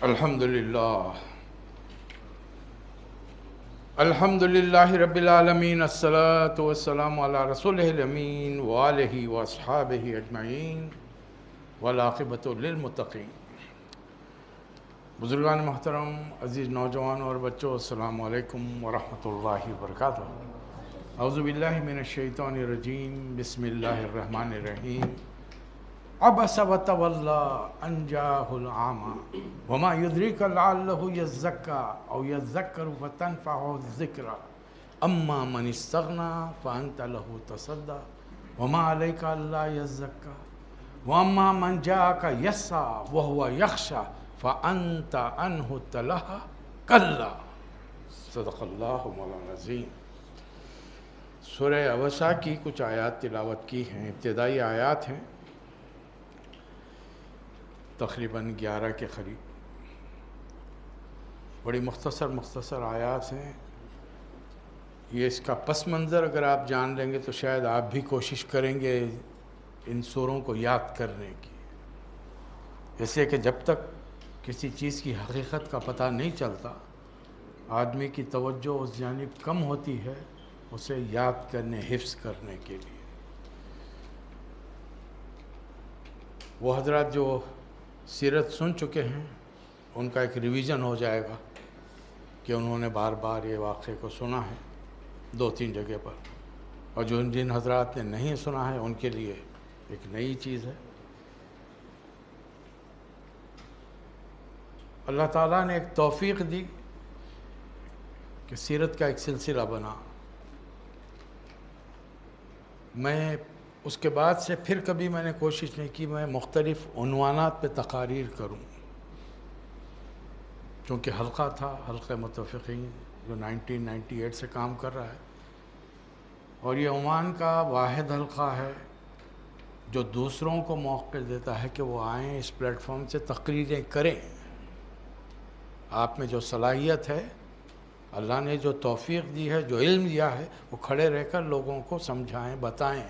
الحمدللہ رب العالمین، الصلاۃ والسلام علی رسولہ الامین وآلہ واصحابہ اجمعین والعاقبۃ للمتقین۔ بزرگان محترم، عزیز نوجوان اور بچوں، السلام علیکم ورحمۃ اللہ وبرکاتہ۔ اعوذ باللہ من الشیطان الرجیم، بسم اللہ الرحمن الرحیم۔ عبس وتولی ان جاءہ الأعمى وما يدريك لعلہ یزکیٰ او یذکر فتنفعہ الذکریٰ اما من استغنی فانت لہ تصدی وما علیک الا یزکیٰ واما من جاءک یسعی وہو یخشی فانت عنہ تلہی کلا۔ صدق اللہ مولانا العظیم۔ سورہ عبسہ کی کچھ آیات تلاوت کی ہیں، ابتدائی آیات ہیں، تقریباً 11 کے قریب، بڑی مختصر آیات ہیں۔ یہ اس کا پس منظر اگر آپ جان لیں گے تو شاید آپ بھی کوشش کریں گے ان سوروں کو یاد کرنے کی، اس لیے کہ جب تک کسی چیز کی حقیقت کا پتہ نہیں چلتا، آدمی کی توجہ اس جانب کم ہوتی ہے اسے یاد کرنے، حفظ کرنے کے لیے۔ وہ حضرات جو سیرت سن چکے ہیں ان کا ایک ریویژن ہو جائے گا کہ انہوں نے بار بار یہ واقعے کو سنا ہے 2-3 جگہ پر، اور جن حضرات نے نہیں سنا ہے ان کے لیے ایک نئی چیز ہے۔ اللہ تعالیٰ نے ایک توفیق دی کہ سیرت کا ایک سلسلہ بنا۔ میں اس کے بعد سے پھر کبھی میں نے کوشش نہیں کی میں مختلف عنوانات پہ تقاریر کروں، چونکہ حلقہ تھا، حلقہ متفقین جو 1998 سے کام کر رہا ہے، اور یہ عمان کا واحد حلقہ ہے جو دوسروں کو موقع دیتا ہے کہ وہ آئیں اس پلیٹ فارم سے تقریریں کریں۔ آپ میں جو صلاحیت ہے، اللہ نے جو توفیق دی ہے، جو علم دیا ہے، وہ کھڑے رہ کر لوگوں کو سمجھائیں، بتائیں۔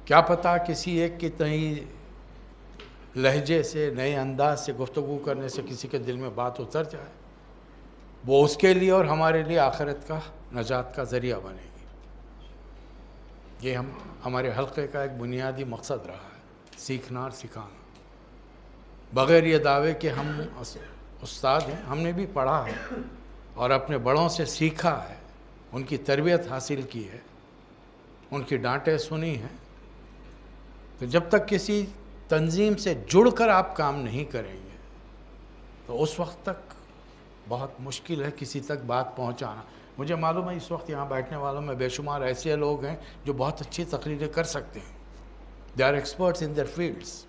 کیا پتہ کسی ایک کی نئی لہجے سے، نئے انداز سے گفتگو کرنے سے کسی کے دل میں بات اتر جائے، وہ اس کے لیے اور ہمارے لیے آخرت کا نجات کا ذریعہ بنے گی۔ یہ ہمارے حلقے کا ایک بنیادی مقصد رہا ہے، سیکھنا اور سکھانا، بغیر یہ دعوے کہ ہم استاد ہیں۔ ہم نے بھی پڑھا ہے اور اپنے بڑوں سے سیکھا ہے، ان کی تربیت حاصل کی ہے، ان کی ڈانٹیں سنی ہیں۔ تو جب تک کسی تنظیم سے جڑ کر آپ کام نہیں کریں گے تو اس وقت تک بہت مشکل ہے کسی تک بات پہنچانا۔ مجھے معلوم ہے اس وقت یہاں بیٹھنے والوں میں بے شمار ایسے لوگ ہیں جو بہت اچھی تقریریں کر سکتے ہیں، they are experts in their fields,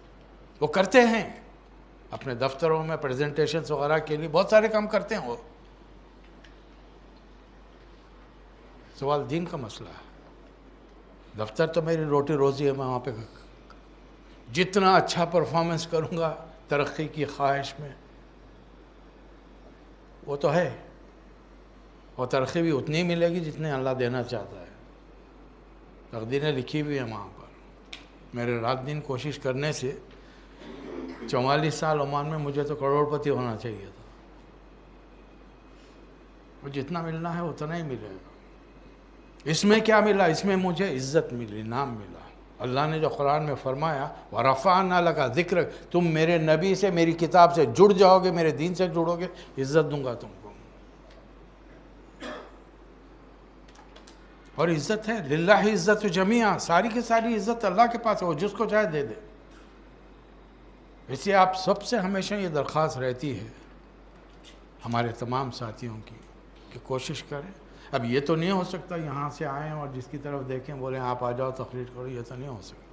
وہ کرتے ہیں اپنے دفتروں میں پریزنٹیشنز وغیرہ کے لیے بہت سارے کام کرتے ہیں۔ وہ سوال دین کا مسئلہ ہے۔ دفتر تو میری روٹی روزی ہے، میں وہاں پہ جتنا اچھا پرفارمنس کروں گا ترقی کی خواہش میں، وہ تو ہے، اور ترقی بھی اتنی ملے گی جتنے اللہ دینا چاہتا ہے۔ تقدیریں لکھی ہوئی ہیں وہاں پر۔ میرے رات دن کوشش کرنے سے 44 سال عمان میں مجھے تو کروڑ پتی ہونا چاہیے تھا۔ وہ جتنا ملنا ہے اتنا ہی ملے گا۔ اس میں کیا ملا؟ اس میں مجھے عزت ملی، نام ملا۔ اللہ نے جو قرآن میں فرمایا وَرَفَعْنَا لَكَ ذِكْرَكَ، تم میرے نبی سے، میری کتاب سے جڑ جاؤ گے، میرے دین سے جڑو گے، عزت دوں گا تم کو۔ اور عزت ہے للہ عزت جمیعا، ساری کی ساری عزت اللہ کے پاس ہے، وہ جس کو چاہے دے دے۔ اس لیے آپ سب سے ہمیشہ یہ درخواست رہتی ہے ہمارے تمام ساتھیوں کی کہ کوشش کریں۔ اب یہ تو نہیں ہو سکتا یہاں سے آئیں اور جس کی طرف دیکھیں بولیں آپ آ جاؤ تقریر کرو، یہ تو نہیں ہو سکتا۔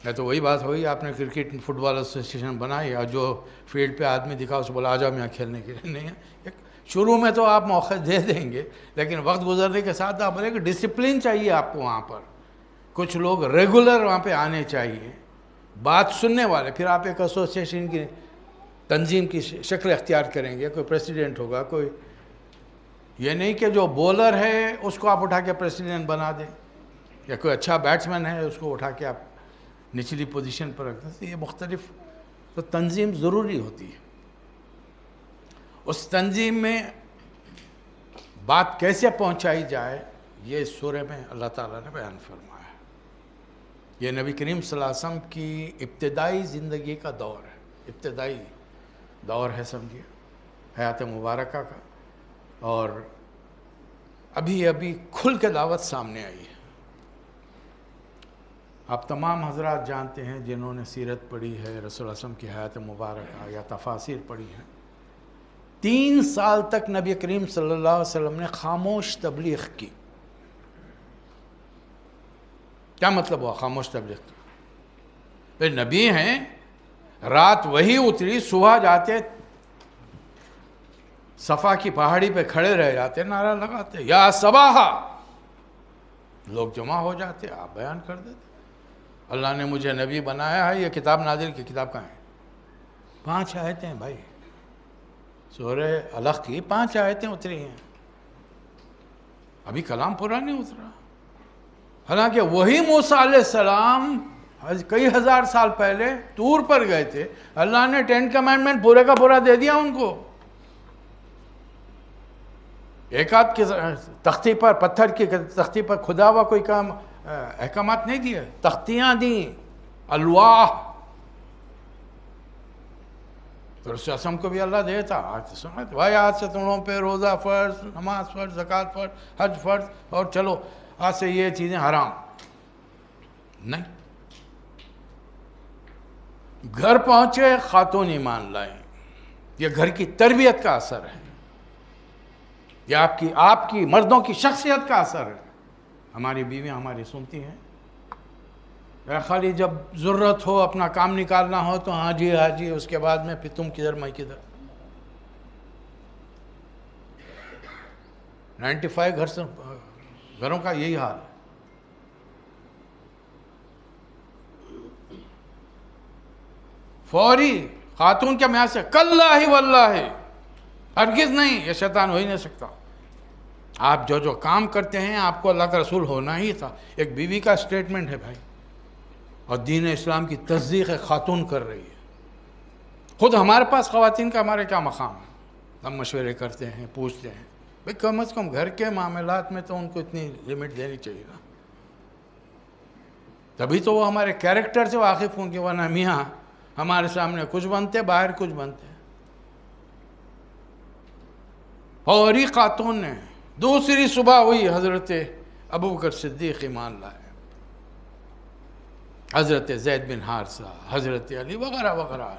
یہ تو وہی بات ہوئی، آپ نے کرکٹ فٹ بال ایسوسیشن بنائی اور جو فیلڈ پہ آدمی دکھا اسے بولا آ جاؤ یہاں کھیلنے کے لیے۔ نہیں ہے، شروع میں تو آپ موقع دے دیں گے، لیکن وقت گزرنے کے ساتھ آپ بولیں کہ ڈسپلن چاہیے آپ کو وہاں پر، کچھ لوگ ریگولر وہاں پہ آنے چاہیے، بات سننے والے۔ پھر آپ ایک ایسوسیشن کی تنظیم کی شکل اختیار کریں گے، کوئی پریسیڈنٹ ہوگا، کوئی، یہ نہیں کہ جو بولر ہے اس کو آپ اٹھا کے پریسیڈنٹ بنا دیں، یا کوئی اچھا بیٹسمین ہے اس کو اٹھا کے آپ نچلی پوزیشن پر رکھ دیں۔ یہ مختلف تو تنظیم ضروری ہوتی ہے. اس تنظیم میں بات کیسے پہنچائی جائے یہ سورہ میں اللہ تعالیٰ نے بیان فرمایا ہے. یہ نبی کریم صلی اللہ علیہ وسلم کی ابتدائی زندگی کا دور ہے، ابتدائی دور ہے سمجھیے حیات مبارکہ کا، اور ابھی کھل کے دعوت سامنے آئی ہے. آپ تمام حضرات جانتے ہیں جنہوں نے سیرت پڑھی ہے، رسول اللہ صلی اللہ علیہ وسلم کی حیات مبارکہ یا تفاسیر پڑھی ہیں، 3 سال تک نبی کریم صلی اللہ علیہ وسلم نے خاموش تبلیغ کی. کیا مطلب ہوا خاموش تبلیغ کا؟ بھئی نبی ہیں، رات وہی اتری، صبح جاتے صفا کی پہاڑی پہ کھڑے رہ جاتے، نعرہ لگاتے یا صباحا، لوگ جمع ہو جاتے، آپ بیان کر دیتے اللہ نے مجھے نبی بنایا ہے. یہ کتاب نازل کی، کتاب کہاں ہے؟ 5 آیتیں ہیں بھائی، سورہ علق کی 5 آیتیں اتری ہیں، ابھی کلام پورا نہیں اترا. حالانکہ وہی موسیٰ علیہ السلام کئی ہزار سال پہلے طور پر گئے تھے، اللہ نے 10 کمانڈمنٹ پورے کا پورا دے دیا ان کو. ایک آدھ کی تختی پر، پتھر کی تختی پر کھدا ہوا کوئی کام احکامات نہیں دیے، تختیاں دیں، الواح. تو رسول اللہ کو بھی اللہ دیتا. آج تو سنا بھائی آج سے تمہوں پہ روزہ فرض، نماز فرض، زکوٰۃ فرض، حج فرض، اور چلو آج سے یہ چیزیں حرام نہیں. گھر پہنچے، خاتون ایمان لائیں. یہ گھر کی تربیت کا اثر ہے، یہ آپ کی مردوں کی شخصیت کا اثر ہے. ہماری بیویاں ہماری سنتی ہیں، خالی جب ضرورت ہو اپنا کام نکالنا ہو تو ہاں جی، اس کے بعد میں پھر تم کدھر میں کدھر. 95 گھروں کا یہی حال ہے. فوری خاتون کے میعاد سے کاللہ واللہ، ہرگز نہیں، یہ شیطان ہو ہی نہیں سکتا. آپ جو کام کرتے ہیں آپ کو اللہ کا رسول ہونا ہی تھا. ایک بیوی کا سٹیٹمنٹ ہے بھائی، اور دین اسلام کی تصدیق خاتون کر رہی ہے. خود ہمارے پاس خواتین کا ہمارے کیا مقام ہے؟ ہم مشورے کرتے ہیں، پوچھتے ہیں. بھائی کم از کم گھر کے معاملات میں تو ان کو اتنی لمٹ دینی چاہیے نا، تبھی تو وہ ہمارے کیریکٹر سے واقف ہوں گے. ورنہ میاں ہمارے سامنے کچھ بنتے، باہر کچھ بنتے. اور ہی خاتون نے دوسری صبح ہوئی، حضرت ابوبکر صدیق ایمان لائے، حضرت زید بن حارثہ، حضرت علی وغیرہ وغیرہ.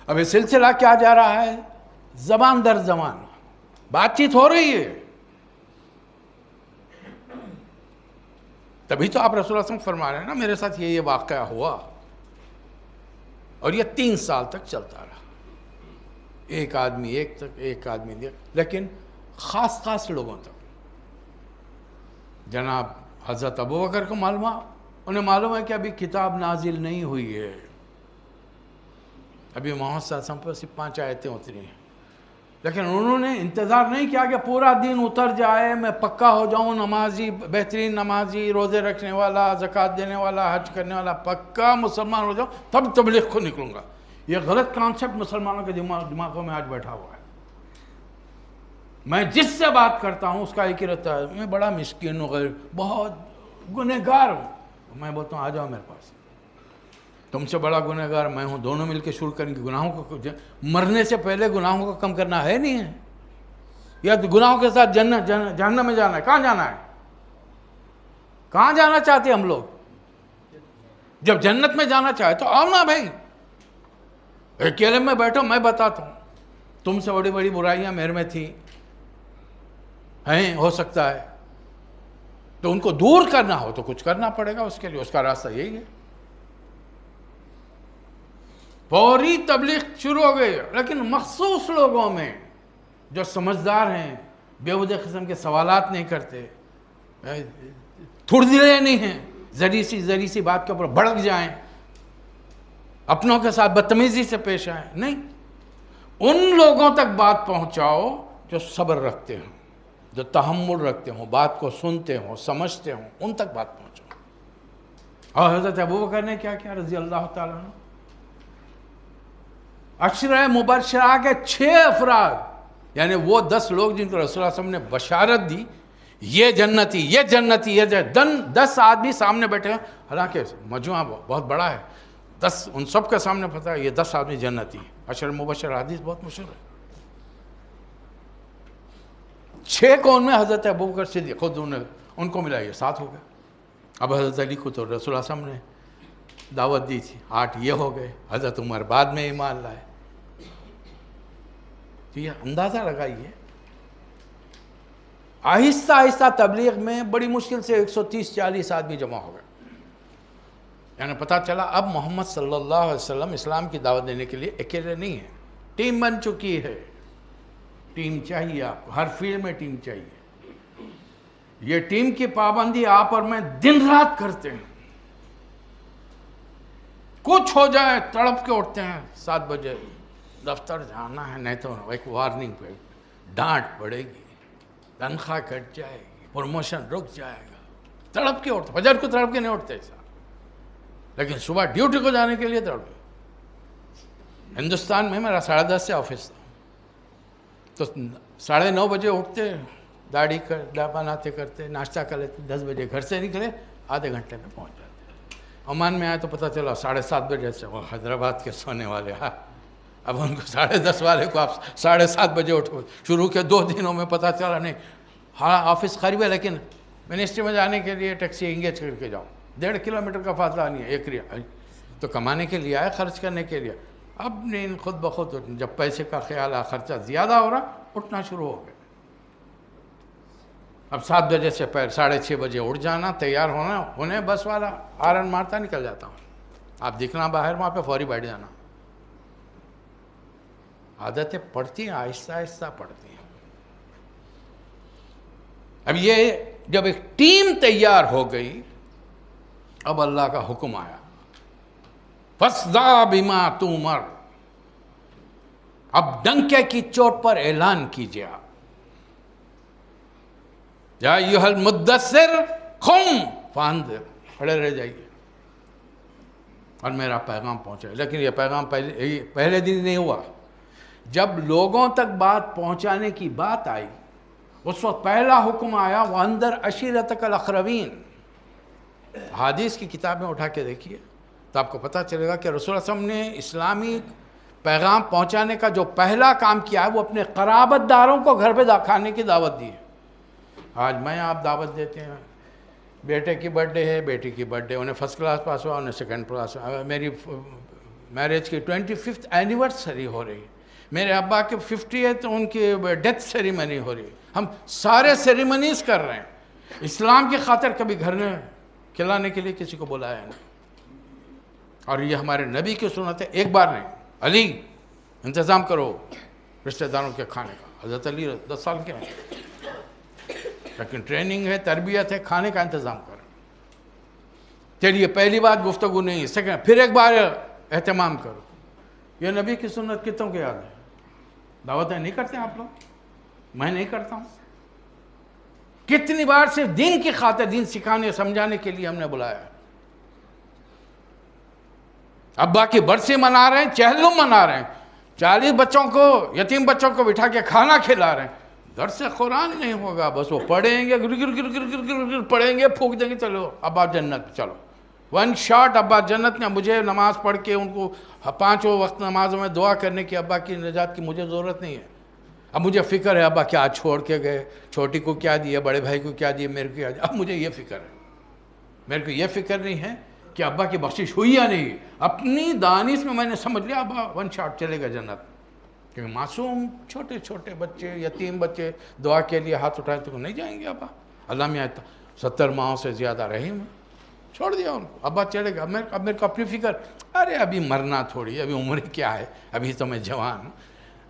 اب یہ سلسلہ کیا جا رہا ہے؟ زبان در زبان بات چیت ہو رہی ہے. تبھی تو آپ رسول اللہ صلی اللہ علیہ وسلم فرما رہے ہیں نا میرے ساتھ یہ واقعہ ہوا، اور یہ 3 سال تک چلتا رہا. ایک آدمی لیکن خاص لوگوں تک. جناب حضرت ابوبکر کو انہیں معلوم ہے کہ ابھی کتاب نازل نہیں ہوئی ہے، ابھی محمد صلی اللہ علیہ وسلم پر صرف 5 آیتیں اتری ہیں. لیکن انہوں نے انتظار نہیں کیا کہ پورا دین اتر جائے، میں پکا ہو جاؤں نمازی، بہترین نمازی، روزے رکھنے والا، زکوٰۃ دینے والا، حج کرنے والا، پکا مسلمان ہو جاؤں تب تبلیغ کو نکلوں گا. یہ غلط کانسیپٹ مسلمانوں کے دماغوں میں آج بیٹھا ہوا ہے. میں جس سے بات کرتا ہوں اس کا ایک ہی رہتا ہے، میں بڑا مسکین ہوں، بہت گنہگار ہوں. میں بولتا ہوں آ جاؤ میرے پاس، تم سے بڑا گنہگار میں ہوں، دونوں مل کے شروع کریں گے گناہوں کو. مرنے سے پہلے گناہوں کو کم کرنا ہے نہیں ہے، یا گناہوں کے ساتھ جہنم میں جانا ہے؟ کہاں جانا ہے؟ کہاں جانا چاہتے ہم لوگ؟ جب جنت میں جانا چاہے تو آؤ نا بھائی، اکیلے میں بیٹھو. میں بتاتا ہوں تم سے بڑی بڑی برائیاں میرے میں تھیں، ہو سکتا ہے تو ان کو دور کرنا ہو تو کچھ کرنا پڑے گا اس کے لیے. اس کا راستہ یہی ہے. فوری تبلیغ شروع ہو گئی. لیکن مخصوص لوگوں میں جو سمجھدار ہیں، بےہودہ قسم کے سوالات نہیں کرتے، تھڑدلے نہیں ہیں، ذری سی بات کے اوپر بھڑک جائیں، اپنوں کے ساتھ بدتمیزی سے پیش آئیں، نہیں. ان لوگوں تک بات پہنچاؤ جو صبر رکھتے ہوں، جو تحمل رکھتے ہوں، بات کو سنتے ہوں، سمجھتے ہوں، ان تک بات پہنچاؤ. اور حضرت ابوبکر نے کیا کیا رضی اللہ تعالیٰ عنہ؟ عشرہ مبشرہ کے 6 افراد، یعنی وہ 10 لوگ جن کو رسول اللہ صلی اللہ علیہ وسلم نے بشارت دی، یہ جنتی، یہ جنتی، یہ 10 آدمی سامنے بیٹھے ہیں، حالانکہ مجموعہ بہت بڑا ہے، 10 ان سب کے سامنے پتہ ہے یہ 10 آدمی جنتی ہیں۔ عشرہ مبشرہ حدیث بہت مشہور ہے۔ 6 کو ان میں حضرت ابوبکر صدیق خود ان کو ملا، یہ 7 ہو گئے۔ اب حضرت علی کو تو رسول اللہ صلی اللہ علیہ وسلم نے دعوت دی تھی، 8 یہ ہو گئے، حضرت عمر بعد میں ایمان لائے۔ تو یہ اندازہ لگائیے، آہستہ آہستہ تبلیغ میں بڑی مشکل سے 130-140 آدمی جمع ہو گئے، یعنی پتہ چلا اب محمد صلی اللہ علیہ وسلم اسلام کی دعوت دینے کے لیے اکیلے نہیں ہیں، ٹیم بن چکی ہے۔ ٹیم چاہیے آپ کو، ہر فیلڈ میں ٹیم چاہیے۔ یہ ٹیم کی پابندی آپ اور میں دن رات کرتے ہیں، کچھ ہو جائے تڑپ کے اٹھتے ہیں 7 بجے دفتر جانا ہے، نہیں تو ایک وارننگ پہ ڈانٹ پڑے گی، تنخواہ کٹ جائے گی، پروموشن رک جائے گا، تڑپ کے اٹھتے، فجر کو تڑپ کے نہیں اٹھتے ایسا، لیکن صبح ڈیوٹی کو جانے کے لیے تڑپے۔ ہندوستان میں میرا 10:30 سے آفس تھا، تو 9:30 بجے اٹھتے، داڑھی بناتے کرتے، ناشتہ کر لیتے، 10 بجے گھر سے نکلے، آدھے گھنٹے میں پہنچ جاتے۔ عمان میں آئے تو پتہ چلا 7:30 بجے سے وہ حیدرآباد کے سونے والے، ہاں اب ان کو 10:30 والے کو آپ 7:30 بجے اٹھو۔ شروع کے 2 دنوں میں پتہ چلا نہیں، ہاں آفس قریب ہے لیکن منسٹری میں جانے کے لیے ٹیکسی انگیج کر کے جاؤ، 1.5 کلومیٹر کا فاصلہ نہیں ہے، 1 ریال تو کمانے کے لیے آئے، خرچ کرنے کے لیے۔ اب نیند خود بخود جب پیسے کا خیال آیا، خرچہ زیادہ ہو رہا، اٹھنا شروع ہو گئے۔ اب 7 بجے سے پہلے 6:30 بجے اٹھ جانا، تیار ہونا، انہیں بس والا ہارن مارتا نکل جاتا ہوں، آپ دکھنا باہر، وہاں پہ فوری بیٹھ جانا۔ عادتیں پڑتی ہیں، آہستہ آہستہ پڑتی ہیں۔ اب یہ جب ایک ٹیم تیار ہو گئی، اب اللہ کا حکم آیا، فَاصْدَعْ بِمَا تُؤْمَرُ، اب ڈنکے کی چوٹ پر اعلان کیجئے آپ، یا ایھا المدثر قم فانذر، کھڑے رہ جائیے اور میرا پیغام پہنچے۔ لیکن یہ پیغام پہلے دن نہیں ہوا، جب لوگوں تک بات پہنچانے کی بات آئی، اس وقت پہلا حکم آیا، وَأَنذِرْ عَشِيرَتَكَ الْأَقْرَبِينَ۔ حدیث کی کتاب میں اٹھا کے دیکھیے تو آپ کو پتہ چلے گا کہ رسول اللہ صلی اللہ علیہ وسلم نے اسلامی پیغام پہنچانے کا جو پہلا کام کیا ہے، وہ اپنے قرابت داروں کو گھر پہ کھانے کی دعوت دی ہے۔ آج میں آپ دعوت دیتے ہیں، بیٹے کی برتھ ڈے ہے، بیٹی کی برتھ ڈے، انہیں فرسٹ کلاس پاس ہوا، انہیں سیکنڈ کلاس ہوا، میری میرج کی 25th اینیورسری ہو رہی ہے، میرے ابا کے 50 ہے تو ان کی ڈیتھ سیریمنی ہو رہی ہے، ہم سارے سیریمنیز کر رہے ہیں، اسلام کی خاطر کبھی گھر میں کھلانے کے لیے کسی کو بلایا نہیں۔ اور یہ ہمارے نبی کی سنت ہے، ایک بار نہیں، علی انتظام کرو رشتہ داروں کے کھانے کا۔ حضرت علی 10 سال کے ہیں، لیکن ٹریننگ ہے، تربیت ہے، کھانے کا انتظام کریں۔ چلیے پہلی بات گفتگو نہیں، سیکنڈ پھر ایک بار اہتمام کرو۔ یہ نبی کی سنت کتوں کے یاد ہے؟ دعوتیں نہیں کرتے آپ لوگ؟ میں نہیں کرتا ہوں۔ کتنی بار صرف دین کی خاطر، دین سکھانے سمجھانے کے لیے ہم نے بلایا ہے۔ ابا کی برسی منا رہے ہیں، چہلم منا رہے ہیں، 40 بچوں کو، یتیم بچوں کو بٹھا کے کھانا کھلا رہے ہیں، درس قرآن نہیں ہوگا، بس وہ پڑھیں گے، گر گر گر گر گر گر گر پڑھیں گے، پھونک دیں گے، چلو ابا جنت، چلو 1 شاٹ ابا جنت میں۔ مجھے نماز پڑھ کے ان کو 5 وقت نمازوں میں دعا کرنے کی، ابا کی نجات کی مجھے ضرورت نہیں ہے۔ اب مجھے فکر ہے ابا کیا چھوڑ کے گئے، چھوٹی کو کیا دیا، بڑے بھائی کو کیا دیا، میرے کو کیا دیا، اب مجھے یہ فکر ہے۔ میرے کو یہ فکر نہیں ہے کہ ابا کی بخشش ہوئی یا نہیں، اپنی دانش میں نے سمجھ لیا ابا 1 شاٹ چلے گا جنت، کیونکہ معصوم چھوٹے چھوٹے بچے، یتیم بچے دعا کے لیے ہاتھ اٹھائے تو نہیں جائیں گے ابا۔ اللہ میں 70 ماہوں سے زیادہ رحیم ہے، چھوڑ دیا ان کو، ابا چلے گا۔ اب میرے کو اپنی فکر، ارے ابھی مرنا تھوڑی، ابھی عمر کیا ہے، ابھی تو میں جوان ہوں،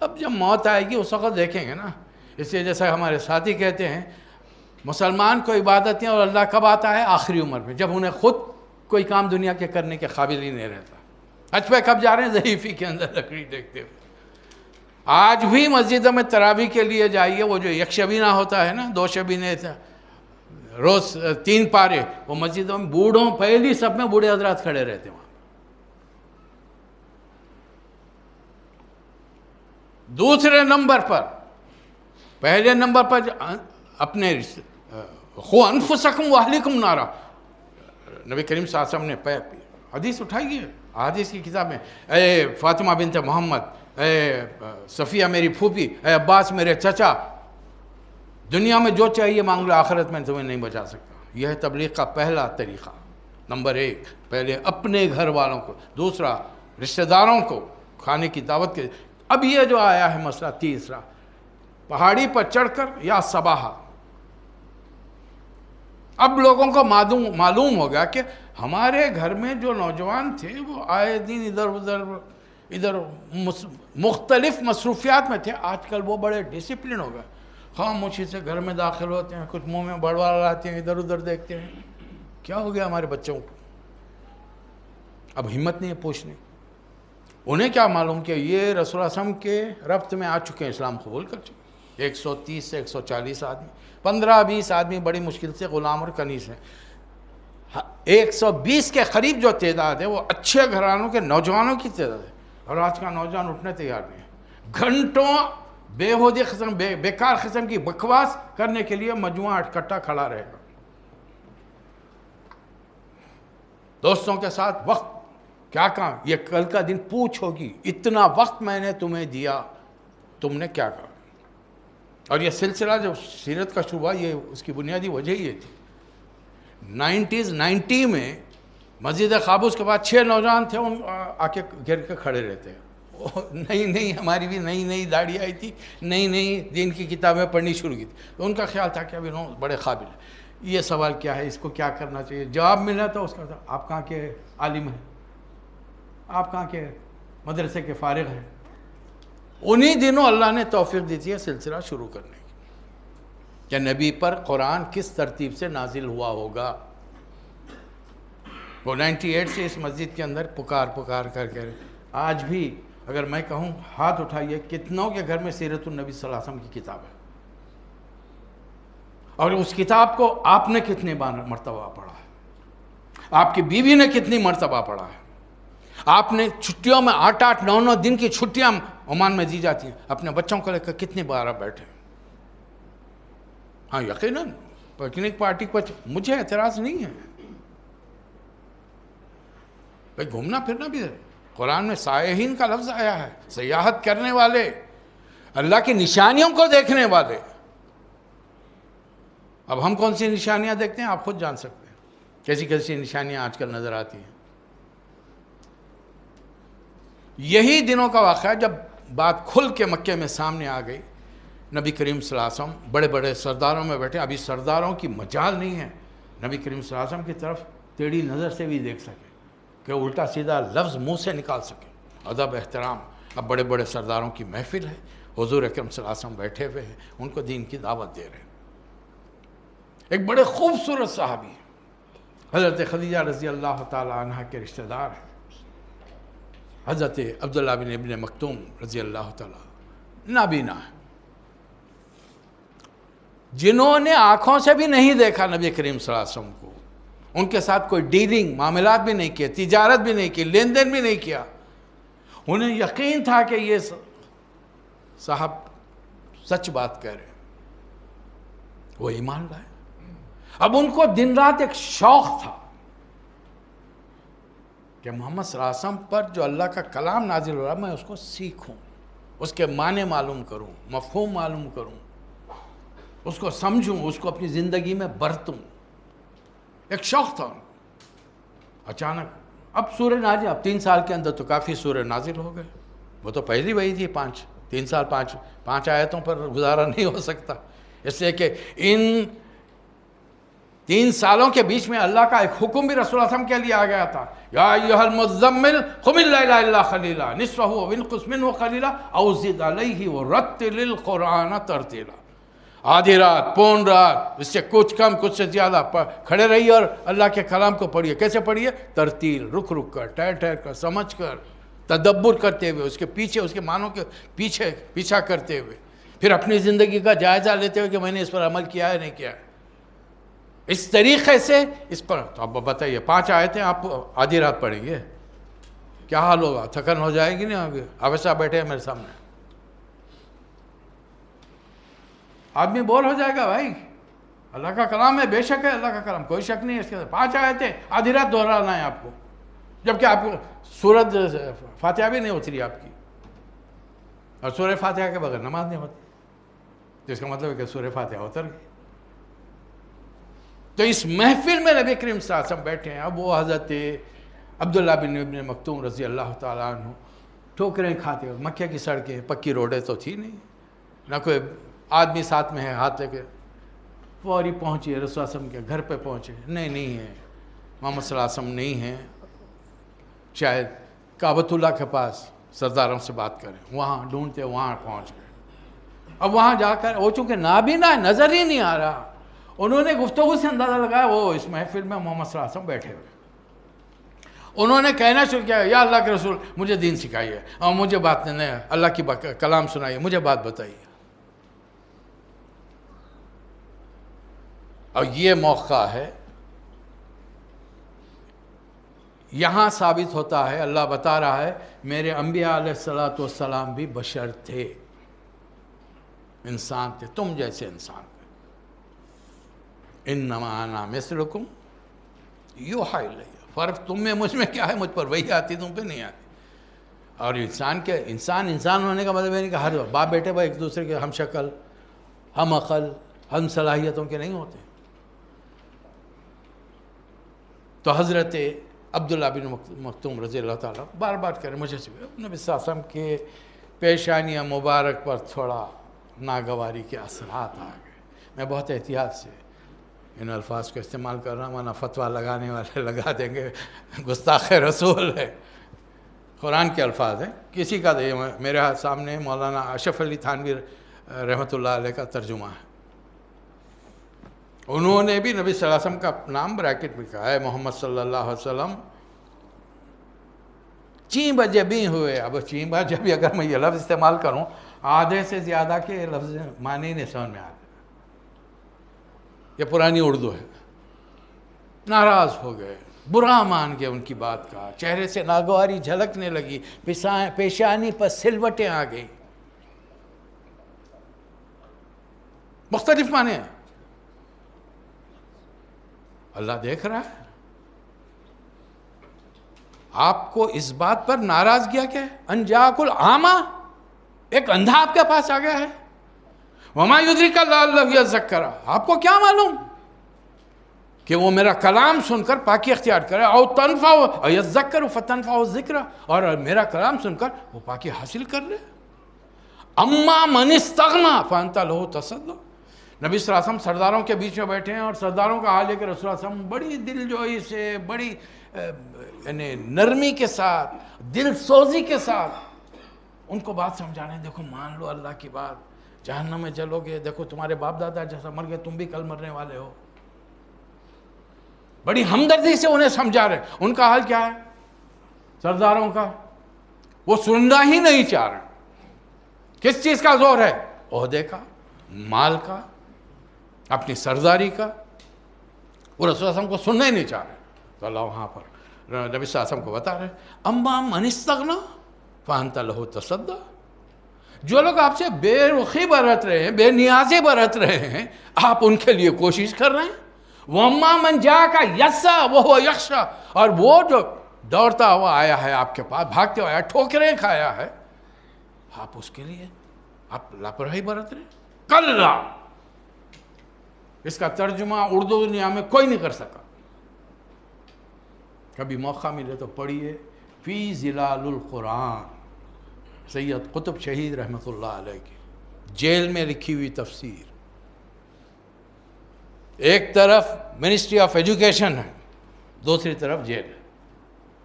اب جب موت آئے گی اس وقت دیکھیں گے نا۔ اس لیے جیسا ہمارے ساتھی کہتے ہیں، مسلمان کو عبادتیں اور اللہ کب آتا ہے؟ آخری عمر میں، جب انہیں خود کوئی کام دنیا کے کرنے کے قابل ہی نہیں رہتا۔ حج پہ کب جا رہے ہیں؟ ضعیفی کے اندر لکڑی دیکھتے ہوئے۔ آج بھی مسجدوں میں تراویح کے لیے جائیے، وہ جو 1 شبینہ ہوتا ہے نا، 2 شبینے روز 3 پارے، وہ مسجدوں میں بوڑھوں، پہلی صف میں بوڑھے حضرات کھڑے رہتے ہیں وہاں۔ دوسرے نمبر پر، پہلے نمبر پر اپنے خو انفسکم واہلکم نارا، نبی کریم صلی اللہ علیہ وسلم نے حدیث اٹھائی ہے، حدیث کی کتاب میں، اے فاطمہ بنت محمد، اے صفیہ میری پھوپھی، اے عباس میرے چچا، دنیا میں جو چاہیے مانگ لو، آخرت میں تمہیں نہیں بچا سکتا۔ یہ ہے تبلیغ کا پہلا طریقہ۔ نمبر 1، پہلے اپنے گھر والوں کو، دوسرا رشتہ داروں کو کھانے کی دعوت کے۔ اب یہ جو آیا ہے مسئلہ تیسرا، پہاڑی پر چڑھ کر یا صباحہ، اب لوگوں کو معلوم ہو گیا کہ ہمارے گھر میں جو نوجوان تھے وہ آئے دن ادھر مختلف مصروفیات میں تھے، آج کل وہ بڑے ڈسپلن ہو گئے، خاموشی سے گھر میں داخل ہوتے ہیں، کچھ منہ میں بڑوا لاتے ہیں، ادھر ادھر دیکھتے ہیں، کیا ہو گیا ہمارے بچوں کو؟ اب ہمت نہیں ہے پوچھنے۔ انہیں کیا معلوم کہ یہ رسول اللہ صلی اللہ علیہ وسلم کے ربط میں آ چکے ہیں، اسلام قبول کر چکے ہیں۔ 130 سے 140 آدمی، 15-20 آدمی بڑی مشکل سے غلام اور کنیز ہیں۔ 120 کے قریب جو تعداد ہے وہ اچھے گھرانوں کے نوجوانوں کی تعداد ہے، اور آج کا نوجوان اٹھنے تیار نہیں ہے۔ گھنٹوں بےہودی قسم، بیکار قسم کی بکواس کرنے کے لیے مجموعہ اکٹھا کھڑا رہے گا۔ دوستوں کے ساتھ وقت کیا کہا، یہ کل کا دن پوچھ ہوگی، اتنا وقت میں نے تمہیں دیا، تم نے کیا کہا؟ اور یہ سلسلہ جو سیرت کا شعبہ، یہ اس کی بنیادی وجہ یہ تھی۔ 90 میں مسجد قابوس کے بعد 6 نوجوان تھے، ان آ کے گھر کے کھڑے رہتے ہیں، نئی ہماری بھی نئی داڑھی آئی تھی، نئی دین کی کتابیں پڑھنی شروع کی تھی، تو ان کا خیال تھا کہ ابھی بڑے قابل ہیں، یہ سوال کیا ہے، اس کو کیا کرنا چاہیے، جواب ملا تو اس کا تھا، آپ کہاں کے عالم ہیں، آپ کہاں کے مدرسے کے فارغ ہیں۔ انہی دنوں اللہ نے توفیق دی تھی سلسلہ شروع کرنے کی، کہ نبی پر قرآن کس ترتیب سے نازل ہوا ہوگا۔ وہ 98 سے اس مسجد کے اندر پکار کر کے، آج بھی اگر میں کہوں ہاتھ اٹھائیے کتنوں کے گھر میں سیرت النبی صلی اللہ علیہ وسلم کی کتاب ہے، اور اس کتاب کو آپ نے کتنے مرتبہ پڑھا ہے، آپ کی بیوی نے کتنی مرتبہ پڑھا ہے، آپ نے چھٹیوں میں 8-8, 9-9 دن کی چھٹیاں عمان میں دی جاتی ہیں، اپنے بچوں کو لے کر کتنی بار بیٹھے۔ ہاں یقیناً پکنک پارٹی پر مجھے اعتراض نہیں ہے، بھئی گھومنا پھرنا بھی ہے، قرآن میں سائحین کا لفظ آیا ہے، سیاحت کرنے والے، اللہ کی نشانیوں کو دیکھنے والے۔ اب ہم کون سی نشانیاں دیکھتے ہیں آپ خود جان سکتے ہیں، کیسی نشانیاں آج کل نظر آتی ہیں۔ یہی دنوں کا واقعہ ہے جب بات کھل کے مکے میں سامنے آ گئی، نبی کریم صلی اللہ علیہ وسلم بڑے بڑے سرداروں میں بیٹھے، ابھی سرداروں کی مجال نہیں ہے نبی کریم صلی اللہ علیہ وسلم کی طرف ٹیڑھی نظر سے بھی دیکھ سکے، کہ الٹا سیدھا لفظ منہ سے نکال سکے، ادب احترام۔ اب بڑے بڑے سرداروں کی محفل ہے، حضور اکرم صلی اللہ علیہ وسلم بیٹھے ہوئے ہیں، ان کو دین کی دعوت دے رہے ہیں۔ ایک بڑے خوبصورت صحابی ہیں، حضرت خدیجہ رضی اللہ تعالیٰ عنہ کے رشتہ دار ہیں، حضرت عبداللہ بن ابن مکتوم رضی اللہ تعالیٰ، نابینا ہے، جنہوں نے آنکھوں سے بھی نہیں دیکھا نبی کریم صلی اللہ علیہ وسلم کو، ان کے ساتھ کوئی ڈیلنگ، معاملات بھی نہیں کیے، تجارت بھی نہیں کی، لین دین بھی نہیں کیا، انہیں یقین تھا کہ یہ صاحب سچ بات کہہ رہے ہیں، وہ ایمان لائے۔ اب ان کو دن رات ایک شوق تھا کہ محمد صلی اللہ علیہ وسلم پر جو اللہ کا کلام نازل ہو رہا، میں اس کو سیکھوں، اس کے معنی معلوم کروں، مفہوم معلوم کروں، اس کو سمجھوں، اس کو اپنی زندگی میں برتوں، ایک شوق تھا۔ اچانک اب سورہ نازل، اب 3 سال کے اندر تو کافی سورہ نازل ہو گئے، وہ تو پہلی وہی تھی، 3 سال 5 آیتوں پر گزارا نہیں ہو سکتا، اس لیے کہ ان 3 سالوں کے بیچ میں اللہ کا ایک حکم بھی رسول اللہ صلی اللہ علیہ وسلم کے لیے آ گیا تھا، یا ایھا المزمل قم اللیل الا قلیلا نصفہ وانقص منہ قلیلا او زد علیہ ورتل القرآن ترتیلا۔ آدھی رات، پون رات، اس سے کچھ کم کچھ سے زیادہ کھڑے رہیے اور اللہ کے کلام کو پڑھیے۔ کیسے پڑھیے؟ ترتیل، رک کر، ٹھہر کر، سمجھ کر، تدبر کرتے ہوئے، اس کے پیچھے، اس کے معنوں کے پیچھا کرتے ہوئے، پھر اپنی زندگی کا جائزہ لیتے ہوئے کہ میں نے اس پر عمل کیا ہے نہیں کیا ہے۔ اس طریقے سے اس پر تو اب بتائیے 5 آیتیں آپ آدھی رات پڑھیں گے، کیا حال ہوگا؟ تھکن ہو جائے گی نہیں ہوگی؟ آپ ایسا بیٹھے ہیں میرے سامنے، آدمی بور ہو جائے گا بھائی. اللہ کا کلام ہے، بے شک ہے اللہ کا کلام، کوئی شک نہیں ہے اس کے اندر. 5 آیتیں آدھی رات دہرانا ہے آپ کو، جبکہ آپ کو سورت فاتحہ بھی نہیں اتری آپ کی، اور سورہ فاتحہ کے بغیر نماز نہیں ہوتی، تو اس کا مطلب ہے کہ سورہ فاتحہ اتر گئی. تو اس محفل میں نبی کریم صلی اللہ علیہ وسلم بیٹھے ہیں. اب وہ حضرت عبداللہ بن ابن مکتوم رضی اللہ تعالیٰ عنہ ٹھوکریں کھاتے ہوئے، مکہ کی سڑکیں، پکی روڈیں تو تھی نہیں، نہ کوئی آدمی ساتھ میں ہے ہاتھ لے کے، فوری پہنچے رسول اللہ علیہ وسلم کے گھر پہ پہنچے. نہیں ہے محمد صلی اللہ علیہ وسلم نہیں ہیں، شاید کعبۃ اللہ کے پاس سرداروں سے بات کریں. وہاں ڈھونڈتے وہاں پہنچ گئے. اب وہاں جا کر وہ چونکہ نابینا ہے، نظر ہی نہیں آ رہا، انہوں نے گفتگو سے اندازہ لگایا وہ اس محفل میں محمد صلی اللہ علیہ وسلم بیٹھے ہوئے. انہوں نے کہنا شروع کیا، یا اللہ کے رسول مجھے دین سکھائیے، اور مجھے بات نہیں، اللہ کی کلام سنائیے، مجھے بات بتائیے. اور یہ موقع ہے، یہاں ثابت ہوتا ہے، اللہ بتا رہا ہے میرے انبیاء علیہ السلام بھی بشر تھے، انسان تھے، تم جیسے انسان تھے. انما انا مثلکم یوحی الی. فرق تم میں مجھ میں کیا ہے؟ مجھ پر وہی آتی، تم پہ نہیں آتی. اور انسان ہونے کا مطلب یہ نہیں کہ ہر باپ بیٹے بھائی ایک دوسرے کے ہم شکل، ہم عقل، ہم صلاحیتوں کے نہیں ہوتے. تو حضرت عبداللہ بن مکتوم رضی اللہ تعالیٰ بار بار کہہ رہے مجھے نبی صلی اللہ علیہ وسلم کے پیشانی مبارک پر تھوڑا ناگواری کے اثرات آ گئے. میں بہت احتیاط سے ان الفاظ کو استعمال کر رہا ہوں، ورنہ فتویٰ لگانے والے لگا دیں گے گستاخ رسول ہے. قرآن کے الفاظ ہیں، کسی کا میرے سامنے مولانا اشرف علی تھانوی رحمۃ اللہ علیہ کا ترجمہ ہے. انہوں نے بھی نبی صلی اللہ علیہ وسلم کا نام بریکٹ میں کہا ہے محمد صلی اللہ علیہ وسلم چین بجے بھی ہوئے. اب چین بجے بھی اگر میں یہ لفظ استعمال کروں، آدھے سے زیادہ کے لفظ معنی نہیں سمجھ میں آتے. یہ پرانی اردو ہے. ناراض ہو گئے، برا مان گئے ان کی بات کا، چہرے سے ناگواری جھلکنے لگی، پیشانی پر سلوٹیں آ گئی. مختلف معنی ہیں. اللہ دیکھ رہا ہے. آپ کو اس بات پر ناراض کیا کیا ہے؟ ان جاءک الاعمی، ایک اندھا آپ کے پاس آ گیا ہے. وما یدریک لعلہ یذکر، آپ کو کیا معلوم کہ وہ میرا کلام سن کر پاکی اختیار کرے، او تنفع یذکر فتنفع الذکر، اور میرا کلام سن کر وہ پاکی حاصل کر لے. اما من استغنی فانت لہ تصدی. نبی صلی اللہ علیہ وسلم سرداروں کے بیچ میں بیٹھے ہیں، اور سرداروں کا حال ہے کہ رسول اللہ صلی اللہ علیہ وسلم بڑی دل جوئی سے، بڑی یعنی نرمی کے ساتھ، دل سوزی کے ساتھ ان کو بات سمجھانے. دیکھو مان لو اللہ کی بات، جہنم میں جلو گے، دیکھو تمہارے باپ دادا جیسا مر گئے، تم بھی کل مرنے والے ہو. بڑی ہمدردی سے انہیں سمجھا رہے. ان کا حال کیا ہے سرداروں کا؟ وہ سننا ہی نہیں چاہ رہے. کس چیز کا زور ہے؟ عہدے کا، مال کا، اپنی سرداری کا. وہ رسول اللہ علیہ وسلم کو سننا ہی نہیں چاہ رہے. تو اللہ وہاں پر نبی صلی اللہ علیہ وسلم کو بتا رہے اما من استغنی فانت لہ تصدی. جو لوگ آپ سے بے رخی برت رہے ہیں، بے نیازی برت رہے ہیں، آپ ان کے لیے کوشش کر رہے ہیں. وَأَمَّا مَنْ جَاءَكَ يَسْعَىٰ وَهُوَ يَخْشَىٰ، اور وہ جو دوڑتا ہوا آیا ہے آپ کے پاس، بھاگتے ہوا آیا، ٹھوکریں کھایا ہے، آپ اس کے لیے آپ لاپرواہی برت رہے ہیں. کلّا، اس کا ترجمہ اردو دنیا میں کوئی نہیں کر سکا. کبھی موقع ملے تو پڑھیے فی ظلال القرآن، سید قطب شہید رحمۃ اللہ علیہ کی جیل میں لکھی ہوئی تفسیر. ایک طرف منسٹری آف ایجوکیشن ہے، دوسری طرف جیل ہے.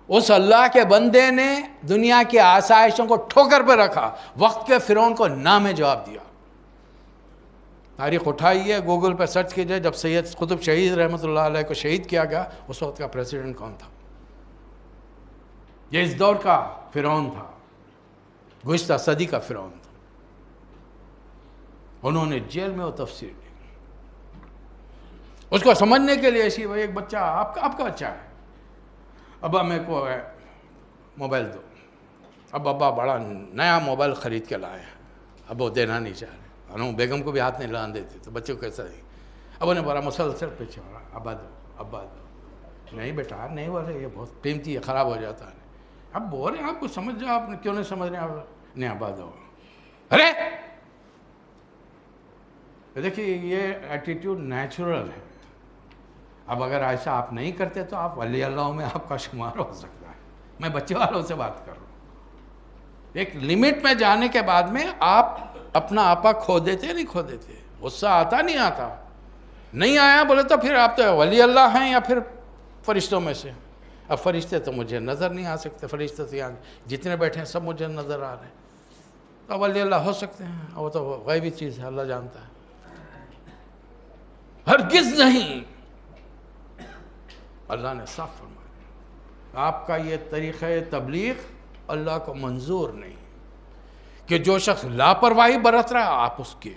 اس اللہ کے بندے نے دنیا کی آسائشوں کو ٹھوکر پہ رکھا، وقت کے فرعون کو نام جواب دیا. تاریخ اٹھائیے، گوگل پہ سرچ کیجئے، جب سید قطب شہید رحمۃ اللہ علیہ کو شہید کیا گیا، اس وقت کا پریزیڈنٹ کون تھا؟ یہ اس دور کا فرعون تھا، گزشتہ صدی کا فرعون تھا. انہوں نے جیل میں وہ تفسیر دی. اس کو سمجھنے کے لیے ایسی ایک بچہ، آپ کا بچہ ہے، ابا میرے کو موبائل دو. اب ابا بڑا نیا موبائل خرید کے لائے ہیں، اب وہ دینا نہیں چاہ رہے. انہوں بیگم کو بھی ہاتھ نہیں لگانے دیتے تو بچے کو کیسا دیں. اب انہیں بڑا مسلسل پیچھے ہو رہا ابا دو ابا دو. نہیں بیٹا نہیں بول رہے، یہ بہت قیمتی ہے، خراب ہو جاتا ہے. اب بول رہے ہیں آپ کو سمجھ جاؤ، آپ کیوں نہیں سمجھ رہے آپ؟ نہیں ابا دو. ارے دیکھیے یہ ایٹیٹیوڈ نیچرل ہے. اب اگر ایسا آپ نہیں کرتے تو آپ ولی اللہ میں آپ کا شمار ہو سکتا ہے. میں بچے والوں سے بات کر رہا ہوں. ایک لمٹ میں جانے کے بعد میں آپ اپنا آپا کھو دیتے نہیں کھو دیتے. غصہ آتا نہیں آتا، نہیں آیا بولے تو پھر آپ تو ولی اللہ ہیں یا پھر فرشتوں میں سے. اب فرشتے تو مجھے نظر نہیں آ سکتے، فرشتے تو یہاں جتنے بیٹھے ہیں سب مجھے نظر آ رہے ہیں. اب ولی اللہ ہو سکتے ہیں، وہ تو غیبی چیز ہے، اللہ جانتا ہے. ہرگز نہیں. اللہ نے صاف فرمایا آپ کا یہ طریقہ تبلیغ اللہ کو منظور نہیں. کہ جو شخص لاپرواہی برت رہا ہے آپ اس کی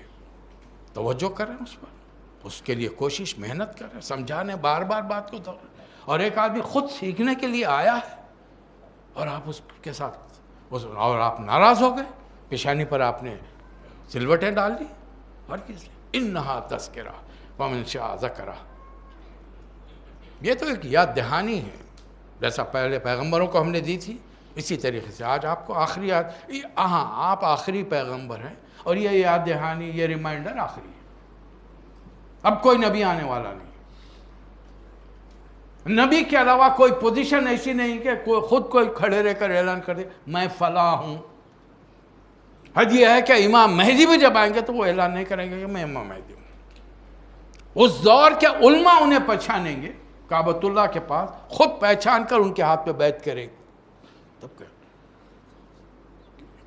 توجہ کریں، اس پر اس کے لیے کوشش محنت کریں، سمجھانے بار بار بات کو دہرائیں. اور ایک آدمی خود سیکھنے کے لیے آیا ہے اور آپ اس کے ساتھ اور آپ ناراض ہو گئے، پیشانی پر آپ نے سلوٹیں ڈال دی. اور کس انہا تذکرہ فمن شاء ذکرہ. یہ تو ایک یاد دہانی ہے، جیسا پہلے پیغمبروں کو ہم نے دی تھی اسی طریقے سے آج آپ کو آخری یاد. ہاں آپ آخری پیغمبر ہیں اور یہ یاد دہانی، یہ ریمائنڈر آخری ہے. اب کوئی نبی آنے والا نہیں. نبی کے علاوہ کوئی پوزیشن ایسی نہیں کہ خود کوئی کھڑے رہ کر اعلان کر دے میں فلاں ہوں. حج یہ ہے کہ امام مہدی بھی جب آئیں گے تو وہ اعلان نہیں کریں گے کہ میں امام مہدی ہوں. اس دور کے علماء انہیں پہچانیں گے کعبۃ اللہ کے پاس، خود پہچان کر ان کے ہاتھ پہ بیعت کریں گے. تب کہ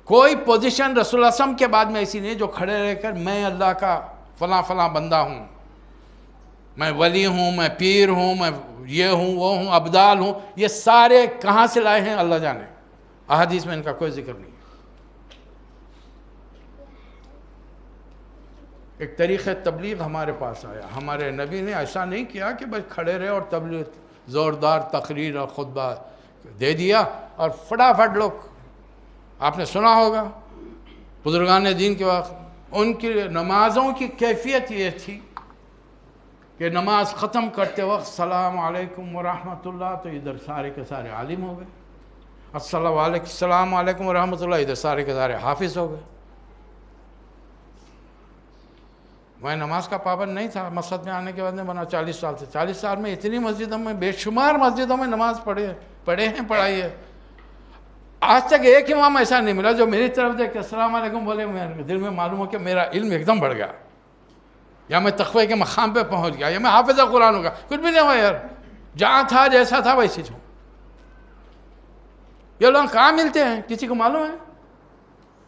کوئی پوزیشن رسول اللہ صلی اللہ علیہ وسلم کے بعد میں ایسی نہیں جو کھڑے رہ کر میں اللہ کا فلاں فلاں بندہ ہوں، میں ولی ہوں، میں پیر ہوں، میں یہ ہوں وہ ہوں ابدال ہوں. یہ سارے کہاں سے لائے ہیں اللہ جانے. احادیث میں ان کا کوئی ذکر نہیں ہے. ایک طریقہ تبلیغ ہمارے پاس آیا. ہمارے نبی نے ایسا نہیں کیا کہ بس کھڑے رہے اور تبلیغ زوردار تقریر اور خطبہ دے دیا اور فٹافٹ لوگ. آپ نے سنا ہوگا بزرگان دین کے وقت ان کی نمازوں کی کیفیت یہ تھی کہ نماز ختم کرتے وقت السلام علیکم ورحمۃ اللہ تو ادھر سارے کے سارے عالم ہو گئے. السلام علیکم ورحمۃ اللہ ادھر سارے کے سارے حافظ ہو گئے. میں نماز کا پابند نہیں تھا، مسجد میں آنے کے بعد میں بنا 40 سال سے. 40 سال میں اتنی مسجدوں میں بے شمار مسجدوں میں نماز پڑھے ہیں، پڑھائی ہے. آج تک ایک امام ایسا نہیں ملا جو میری طرف دیکھ کے السلام علیکم بولے میرے دل میں معلوم ہو کہ میرا علم ایک دم بڑھ گیا، یا میں تقوی کے مقام پہ پہنچ گیا، یا میں حافظ قرآن ہوگا. کچھ بھی نہیں ہوا یار، جہاں تھا جیسا تھا ویسے ہوں. یہ لوگ کہاں ملتے ہیں کسی کو معلوم ہے؟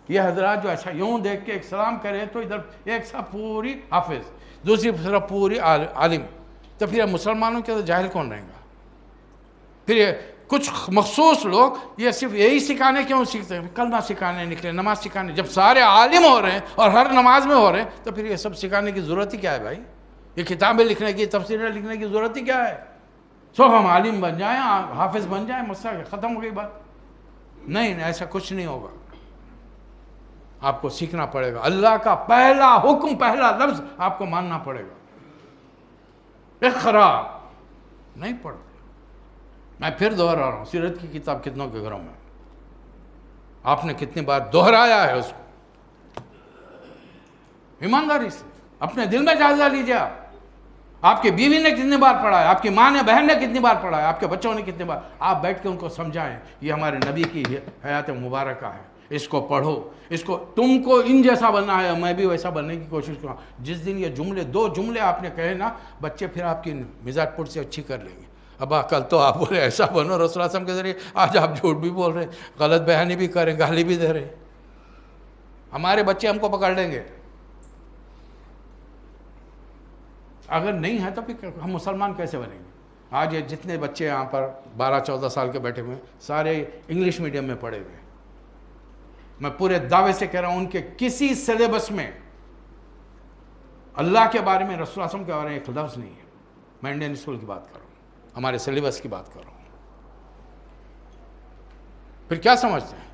یہ حضرات جو ایسا یوں دیکھ کے ایک سلام کرے تو ادھر ایک سا پوری حافظ، دوسری طرف پوری عالم. تو پھر مسلمانوں کے جاہل کون رہیں گا؟ پھر کچھ مخصوص لوگ یہ صرف یہی سکھانے کیوں سیکھتے ہیں؟ کلمہ سکھانے نکلے، نماز سکھانے. جب سارے عالم ہو رہے ہیں اور ہر نماز میں ہو رہے ہیں تو پھر یہ سب سکھانے کی ضرورت ہی کیا ہے بھائی؟ یہ کتابیں لکھنے کی، تفسیریں لکھنے کی ضرورت ہی کیا ہے؟ سو ہم عالم بن جائیں، حافظ بن جائیں، مسئلہ ختم ہو گئی بات. نہیں، ایسا کچھ نہیں ہوگا. آپ کو سیکھنا پڑے گا. اللہ کا پہلا حکم، پہلا لفظ آپ کو ماننا پڑے گا. اقرا نہیں پڑھتے. میں پھر دوہرا رہا ہوں، سیرت کی کتاب کتنوں کے گھروں میں آپ نے کتنی بار دہرایا ہے اس کو؟ ایمانداری سے اپنے دل میں جائزہ لیجیے. آپ کی بیوی نے کتنی بار پڑھا ہے، آپ کی ماں نے، بہن نے کتنی بار پڑھا ہے، آپ کے بچوں نے کتنی بار. آپ بیٹھ کے ان کو سمجھائیں یہ ہمارے نبی کی حیات مبارکہ ہے، اس کو پڑھو. اس کو تم کو ان جیسا بننا ہے، میں بھی ویسا بننے کی کوشش کروں. جس دن یہ جملے، 2 جملے آپ نے کہے نا، بچے پھر آپ کی مزاج پٹ سے اچھی کر لیں گے. ابا کل تو آپ بولے ایسا بنو رسول اللہ صلی اللہ علیہ وسلم کے ذریعے، آج آپ جھوٹ بھی بول رہے ہیں، غلط بیانی بھی کر رہے ہیں، گالی بھی دے رہے ہیں. ہمارے بچے ہم کو پکڑ لیں گے. اگر نہیں ہے تو پھر ہم مسلمان کیسے بنیں گے؟ آج یہ جتنے بچے یہاں پر 12-14 سال کے بیٹھے ہوئے سارے انگلش میڈیم میں پڑھے ہوئے. میں پورے دعوے سے کہہ رہا ہوں ان کے کسی سلیبس میں اللہ کے بارے میں، رسول اللہ صلی اللہ علیہ وسلم کے بارے میں ایک لفظ نہیں ہے. میں انڈین اسکول کی بات کر رہا ہوں، ہمارے سلیبس کی بات کر رہا ہوں. پھر کیا سمجھتے ہیں؟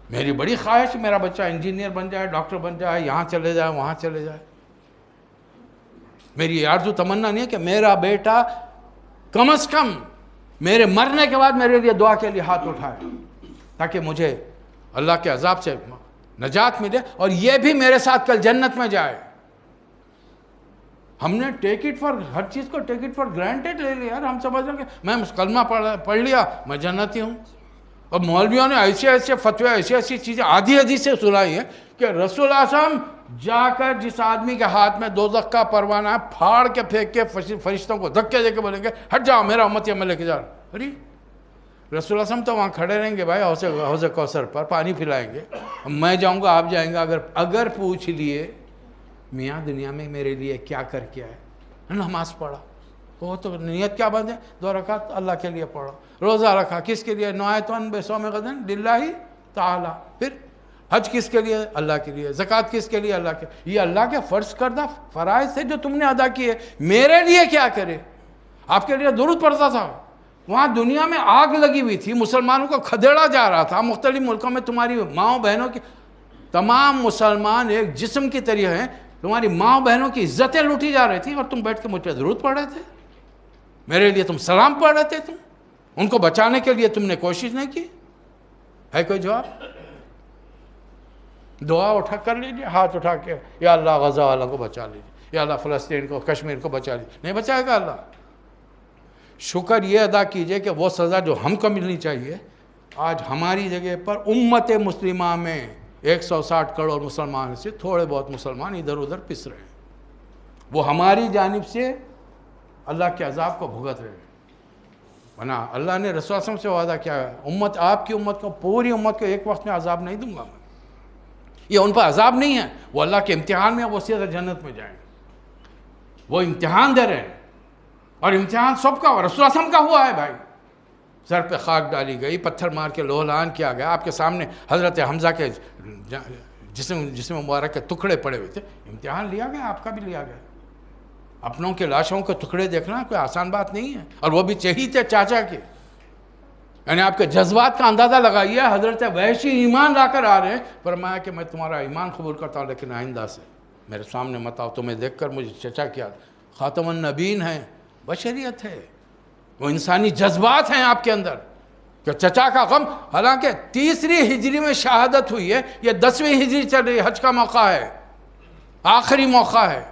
میری بڑی خواہش میرا بچہ انجینئر بن جائے، ڈاکٹر بن جائے، یہاں چلے جائے، وہاں چلے جائے. میری آرزو تمنا نہیں ہے کہ میرا بیٹا کم از کم میرے مرنے کے بعد میرے لیے دعا کے لیے ہاتھ اٹھائے، تاکہ مجھے اللہ کے عذاب سے نجات ملے اور یہ بھی میرے ساتھ کل جنت میں جائے. ہم نے ہر چیز کو ٹیک اٹ فار گرانٹیڈ لے لیا. ہم سمجھ رہے ہیں کہ میں کلمہ پڑھ لیا میں جنتی ہوں. اور مولویوں نے ایسے فتوے ایسی چیزیں آدھی حدیث سے سنائی ہے کہ رسول اللہ صلی اللہ علیہ وسلم جا کر جس آدمی کے ہاتھ میں دوزخ کا پروانہ ہے پھاڑ کے پھینک کے فرشتوں کو دھکے دے کے بولیں گے ہٹ جاؤ میرا امت میں لے کے جا رہا. ارے رسول اللہ صلی اللہ علیہ وسلم تو وہاں کھڑے رہیں گے بھائی حوض کوثر پر پانی پلائیں گے. میں جاؤں گا آپ جائیں گے. اگر پوچھ لیے میاں دنیا میں میرے لیے کیا کر کے آئے، نماز پڑھا، وہ تو نیت کیا باندھے 2 رکعت اللہ کے لیے پڑھا. روزہ رکھا کس کے لیے، نوایتن بصوم غدن للہ تعالی. پھر حج کس کے لیے، اللہ کے لیے. زکوٰۃ کس کے لیے، اللہ کے. یہ اللہ کے فرض کردہ فرائض سے جو تم نے ادا کیے، میرے لیے کیا کرے. آپ کے لیے درود پڑھتا تھا. وہاں دنیا میں آگ لگی ہوئی تھی، مسلمانوں کو کھدیڑا جا رہا تھا. مختلف ملکوں میں تمہاری ماؤں بہنوں کی، تمام مسلمان ایک جسم کی طرح ہیں، تمہاری ماں بہنوں کی عزتیں لوٹی جا رہی تھی اور تم بیٹھ کے مجھ پہ درود پڑھ رہے تھے. میرے لیے تم سلام پڑھ رہے تھے. تم ان کو بچانے کے لیے تم نے کوشش نہیں کی. ہے کوئی جواب؟ دعا اٹھا کر لیجیے ہاتھ اٹھا کے، یا اللہ غزہ والوں کو بچا لیجیے، یا اللہ فلسطین کو کشمیر کو بچا لیجیے. نہیں بچائے گا اللہ. شکر یہ ادا کیجئے کہ وہ سزا جو ہم کو ملنی چاہیے آج ہماری جگہ پر امت مسلمہ میں 160 کروڑ مسلمان سے تھوڑے بہت مسلمان ادھر ادھر پس رہے ہیں، وہ ہماری جانب سے اللہ کے عذاب کو بھگت رہے ہیں. ورنہ اللہ نے رسول صلی اللہ علیہ وسلم سے وعدہ کیا ہے، امت آپ کی امت کو، پوری امت کو ایک وقت میں عذاب نہیں دوں گا میں. یہ ان پر عذاب نہیں ہے، وہ اللہ کے امتحان میں، وہ سیدھا جنت میں جائیں گے. وہ امتحان دے رہے ہیں اور امتحان سب کا رسول اللہ صلی اللہ علیہ وسلم کا ہوا ہے بھائی. سر پہ خاک ڈالی گئی، پتھر مار کے لوہ لہان کیا گیا، آپ کے سامنے حضرت حمزہ کے جسم مبارک کے ٹکڑے پڑے ہوئے تھے. امتحان لیا گیا، آپ کا بھی لیا گیا. اپنوں کے لاشوں کے ٹکڑے دیکھنا کوئی آسان بات نہیں ہے، اور وہ بھی چہیتے چاچا کے. یعنی آپ کے جذبات کا اندازہ لگائیے. حضرت وحشی ایمان لا کر آ رہے ہیں، فرمایا کہ میں تمہارا ایمان قبول کرتا ہوں لیکن آئندہ سے میرے سامنے مت آؤ. تمہیں دیکھ کر مجھے چچا کیا. خاتم النبیین ہیں، بشریت ہے، وہ انسانی جذبات ہیں آپ کے اندر کہ چچا کا غم. حالانکہ 3 ہجری میں شہادت ہوئی ہے، یہ 10ویں ہجری چل رہی ہے، حج کا موقع ہے، آخری موقع ہے.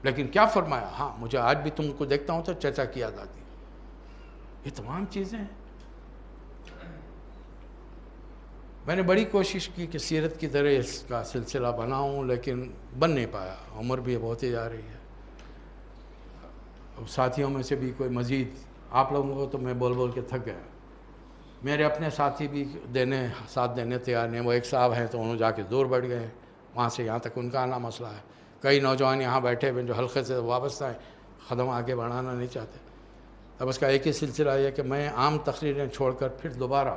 لیکن کیا فرمایا، ہاں مجھے آج بھی تم کو دیکھتا ہوں تو چچا کی یاد آتی. یہ تمام چیزیں ہیں. میں نے بڑی کوشش کی کہ سیرت کی طرح اس کا سلسلہ بناؤں، لیکن بن نہیں پایا. عمر بھی بہت ہی جا رہی ہے. ساتھیوں میں سے بھی کوئی مزید، آپ لوگوں کو تو میں بول بول کے تھک گیا. میرے اپنے ساتھی بھی ساتھ دینے تیار نہیں. وہ ایک صاحب ہیں تو انہوں جا کے دور بڑھ گئے، وہاں سے یہاں تک ان کا آنا مسئلہ ہے. کئی نوجوان یہاں بیٹھے ہوئے جو حلقے سے وابستہ ہیں، قدم آگے بڑھانا نہیں چاہتے. اب اس کا ایک ہی سلسلہ یہ کہ میں عام تقریریں چھوڑ کر پھر دوبارہ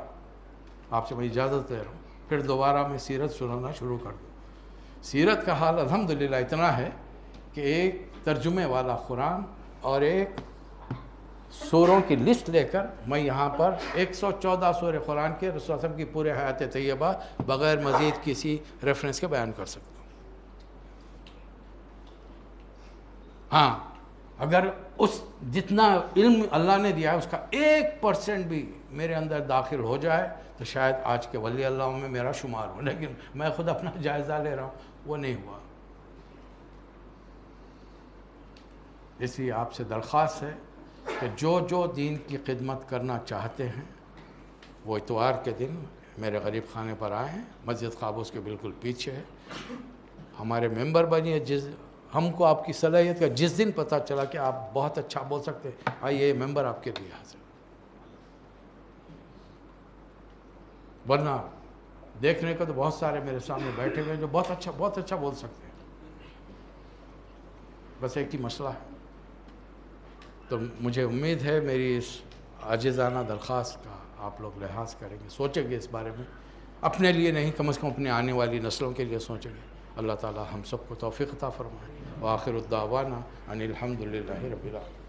آپ سے میں اجازت دے رہا ہوں، پھر دوبارہ میں سیرت سنانا شروع کر دوں. سیرت کا حال الحمدللہ اتنا ہے کہ ایک ترجمے والا قرآن اور ایک سوروں کی لسٹ لے کر میں یہاں پر 114 سورہ قرآن کے رسول اللہ علیہ وسلم کی پورے حیات طیبہ بغیر مزید کسی ریفرنس کے بیان کر سکتا ہوں. ہاں اگر اس جتنا علم اللہ نے دیا ہے اس کا 1% بھی میرے اندر داخل ہو جائے تو شاید آج کے ولی اللہ میں میرا شمار ہو، لیکن میں خود اپنا جائزہ لے رہا ہوں، وہ نہیں ہوا. اس لیے آپ سے درخواست ہے کہ جو دین کی خدمت کرنا چاہتے ہیں وہ اتوار کے دن میرے غریب خانے پر آئیں. مسجد قابوس کے بالکل پیچھے ہے. ہمارے ممبر بنیے. ہم کو آپ کی صلاحیت کا جس دن پتہ چلا کہ آپ بہت اچھا بول سکتے ہیں، آئیے یہ ممبر آپ کے لیے حاضر. ورنہ دیکھنے کو تو بہت سارے میرے سامنے بیٹھے ہوئے ہیں جو بہت اچھا بول سکتے ہیں. بس ایک ہی مسئلہ ہے. تو مجھے امید ہے میری اس عاجزانہ درخواست کا آپ لوگ لحاظ کریں گے، سوچیں گے اس بارے میں. اپنے لیے نہیں، کم از کم اپنے آنے والی نسلوں کے لیے سوچیں گے. اللہ تعالی ہم سب کو توفیق عطا فرمائے. وآخر الدعوانا ان الحمد للہ رب العالمین.